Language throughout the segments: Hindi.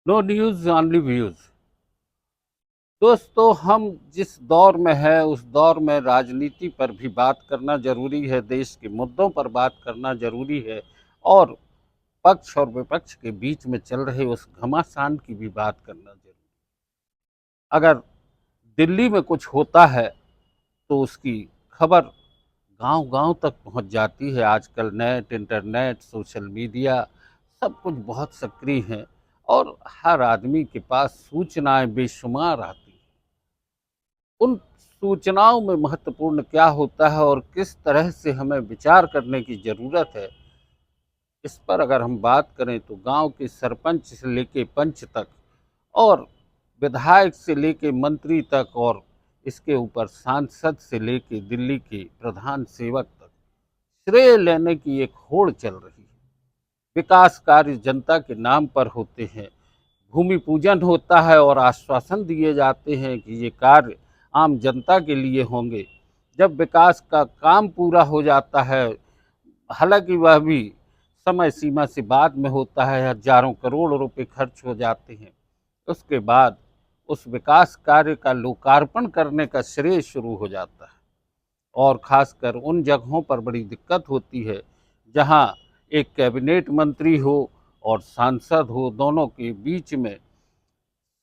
No news only views. दोस्तों, हम जिस दौर में हैं उस दौर में राजनीति पर भी बात करना ज़रूरी है, देश के मुद्दों पर बात करना ज़रूरी है और पक्ष और विपक्ष के बीच में चल रहे उस घमासान की भी बात करना ज़रूरी है। अगर दिल्ली में कुछ होता है तो उसकी खबर गांव-गांव तक पहुंच जाती है। आजकल नेट, इंटरनेट, सोशल मीडिया सब कुछ बहुत सक्रिय है और हर आदमी के पास सूचनाएं बेशुमार आती हैं। उन सूचनाओं में महत्वपूर्ण क्या होता है और किस तरह से हमें विचार करने की ज़रूरत है, इस पर अगर हम बात करें तो गांव के सरपंच से लेके पंच तक और विधायक से लेके मंत्री तक और इसके ऊपर सांसद से लेके दिल्ली के प्रधान सेवक तक श्रेय लेने की एक होड़ चल रही है। विकास कार्य जनता के नाम पर होते हैं, भूमि पूजन होता है और आश्वासन दिए जाते हैं कि ये कार्य आम जनता के लिए होंगे। जब विकास का काम पूरा हो जाता है, हालांकि वह भी समय सीमा से बाद में होता है, हजारों करोड़ रुपए खर्च हो जाते हैं, उसके बाद उस विकास कार्य का लोकार्पण करने का श्रेय शुरू हो जाता है और खासकर उन जगहों पर बड़ी दिक्कत होती है जहां एक कैबिनेट मंत्री हो और सांसद हो, दोनों के बीच में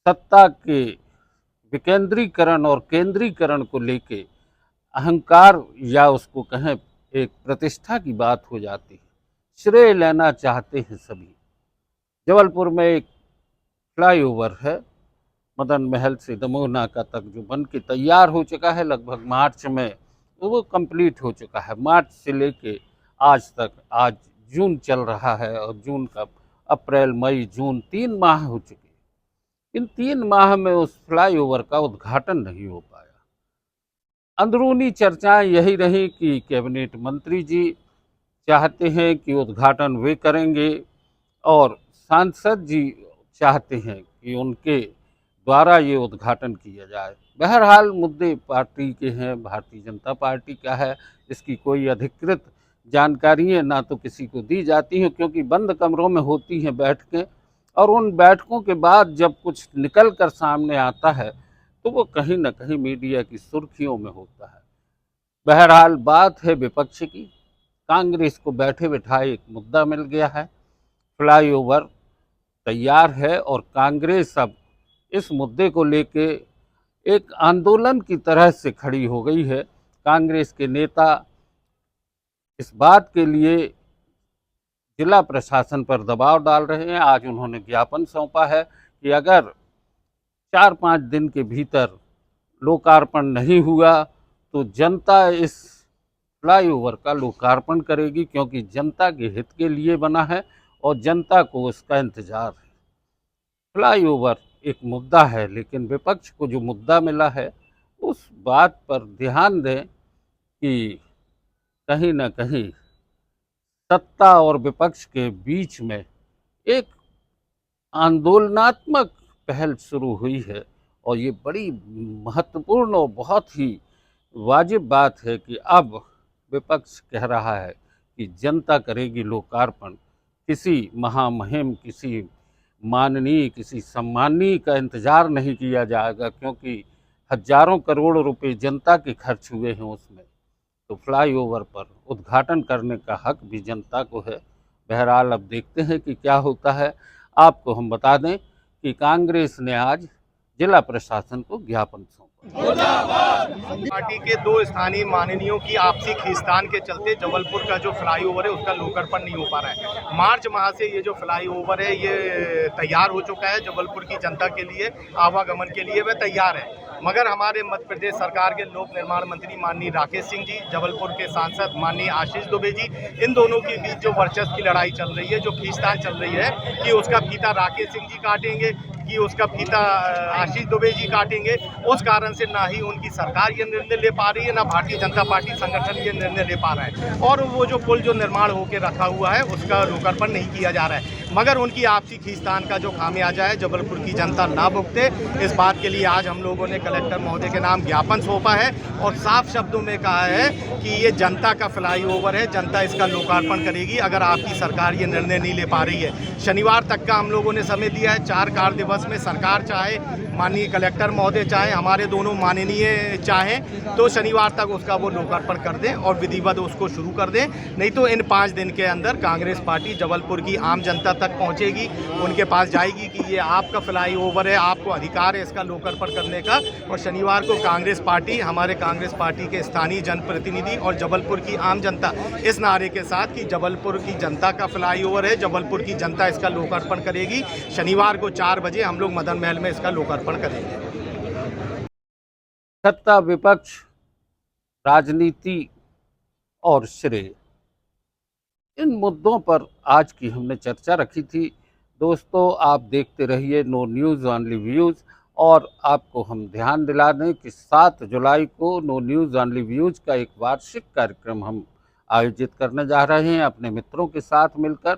सत्ता के विकेंद्रीकरण और केंद्रीकरण को लेके अहंकार या उसको कहें एक प्रतिष्ठा की बात हो जाती है। श्रेय लेना चाहते हैं सभी। जबलपुर में एक फ्लाईओवर है, मदन महल से दमोह नाका तक, जो बन के तैयार हो चुका है। लगभग मार्च में वो कंप्लीट हो चुका है। मार्च से लेके आज तक, आज जून चल रहा है और जून का अप्रैल मई जून 3 माह हो चुके हैं। इन 3 माह में उस फ्लाईओवर का उद्घाटन नहीं हो पाया। अंदरूनी चर्चाएं यही रही कि कैबिनेट मंत्री जी चाहते हैं कि उद्घाटन वे करेंगे और सांसद जी चाहते हैं कि उनके द्वारा ये उद्घाटन किया जाए। बहरहाल मुद्दे पार्टी के हैं, भारतीय जनता पार्टी का है। इसकी कोई अधिकृत जानकारियाँ ना तो किसी को दी जाती हैं, क्योंकि बंद कमरों में होती हैं बैठकें और उन बैठकों के बाद जब कुछ निकल कर सामने आता है तो वो कहीं ना कहीं मीडिया की सुर्खियों में होता है। बहरहाल बात है विपक्ष की। कांग्रेस को बैठे बिठाए एक मुद्दा मिल गया है, फ्लाईओवर तैयार है और कांग्रेस अब इस मुद्दे को लेके एक आंदोलन की तरह से खड़ी हो गई है। कांग्रेस के नेता इस बात के लिए जिला प्रशासन पर दबाव डाल रहे हैं। आज उन्होंने ज्ञापन सौंपा है कि अगर 4-5 दिन के भीतर लोकार्पण नहीं हुआ तो जनता इस फ्लाईओवर का लोकार्पण करेगी, क्योंकि जनता के हित के लिए बना है और जनता को उसका इंतजार है। फ्लाईओवर एक मुद्दा है, लेकिन विपक्ष को जो मुद्दा मिला है उस बात पर ध्यान दें कि कहीं ना कहीं सत्ता और विपक्ष के बीच में एक आंदोलनात्मक पहल शुरू हुई है और ये बड़ी महत्वपूर्ण और बहुत ही वाजिब बात है कि अब विपक्ष कह रहा है कि जनता करेगी लोकार्पण। किसी महामहिम, किसी माननीय, किसी सम्माननीय का इंतजार नहीं किया जाएगा, क्योंकि हजारों करोड़ रुपए जनता के खर्च हुए हैं उसमें। तो फ्लाईओवर पर उद्घाटन करने का हक भी जनता को है। बहरहाल अब देखते हैं कि क्या होता है। आपको हम बता दें कि कांग्रेस ने आज जिला प्रशासन को ज्ञापन सौंपा। पार्टी के दो स्थानीय माननीयों की आपसी खींचतान के चलते जबलपुर का जो फ्लाईओवर है उसका लोकार्पण नहीं हो पा रहा है। मार्च माह से ये जो फ्लाईओवर है ये तैयार हो चुका है, जबलपुर की जनता के लिए, आवागमन के लिए वह तैयार है। मगर हमारे मध्य प्रदेश सरकार के लोक निर्माण मंत्री माननीय राकेश सिंह जी, जबलपुर के सांसद माननीय आशीष दुबे जी, इन दोनों के बीच जो वर्चस्व की लड़ाई चल रही है, जो खींचतान चल रही है कि उसका फीता राकेश सिंह जी काटेंगे कि उसका फीता आशीष दुबे जी काटेंगे, उस कारण से ना ही उनकी सरकार ये निर्णय ले पा रही है, ना भारतीय जनता पार्टी संगठन ये निर्णय ले पा रहा है और वो जो पुल जो निर्माण होकर रखा हुआ है उसका लोकार्पण नहीं किया जा रहा है। मगर उनकी आपसी खींचतान का जो खामियाजा है जबलपुर की जनता ना भुगते, इस बात के लिए आज हम लोगों ने कलेक्टर महोदय के नाम ज्ञापन सौंपा है और साफ शब्दों में कहा है कि ये जनता का फ्लाईओवर है, जनता इसका लोकार्पण करेगी अगर आपकी सरकार ये निर्णय नहीं ले पा रही है। शनिवार तक का हम लोगों ने समय दिया है, 4 कार्य दिवस में सरकार चाहे, माननीय कलेक्टर महोदय चाहे, हमारे दोनों माननीय चाहें तो शनिवार तक उसका वो लोकार्पण कर दें और विधिवत उसको शुरू कर दें। नहीं तो इन 5 दिन के अंदर कांग्रेस पार्टी जबलपुर की आम जनता तक पहुंचेगी, उनके पास जाएगी कि ये आपका फ्लाईओवर है, आपको अधिकार है इसका लोकार्पण करने का। और शनिवार को कांग्रेस पार्टी, हमारे कांग्रेस पार्टी के स्थानीय जनप्रतिनिधि और जबलपुर की आम जनता इस नारे के साथ कि जबलपुर की जनता का फ्लाईओवर है, जबलपुर की जनता इसका लोकार्पण करेगी, शनिवार को 4 बजे हम लोग मदन महल में इसका लोकार्पण करेंगे। सत्ता, विपक्ष, राजनीति और श्रेय, इन मुद्दों पर आज की हमने चर्चा रखी थी। दोस्तों, आप देखते रहिए नो न्यूज़ ओनली व्यूज़। और आपको हम ध्यान दिला दें कि 7 जुलाई को नो न्यूज़ ओनली व्यूज़ का एक वार्षिक कार्यक्रम हम आयोजित करने जा रहे हैं अपने मित्रों के साथ मिलकर।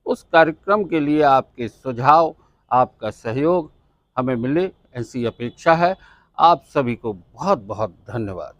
उस कार्यक्रम के लिए आपके सुझाव, आपका सहयोग हमें मिले, ऐसी अपेक्षा है। आप सभी को बहुत बहुत धन्यवाद।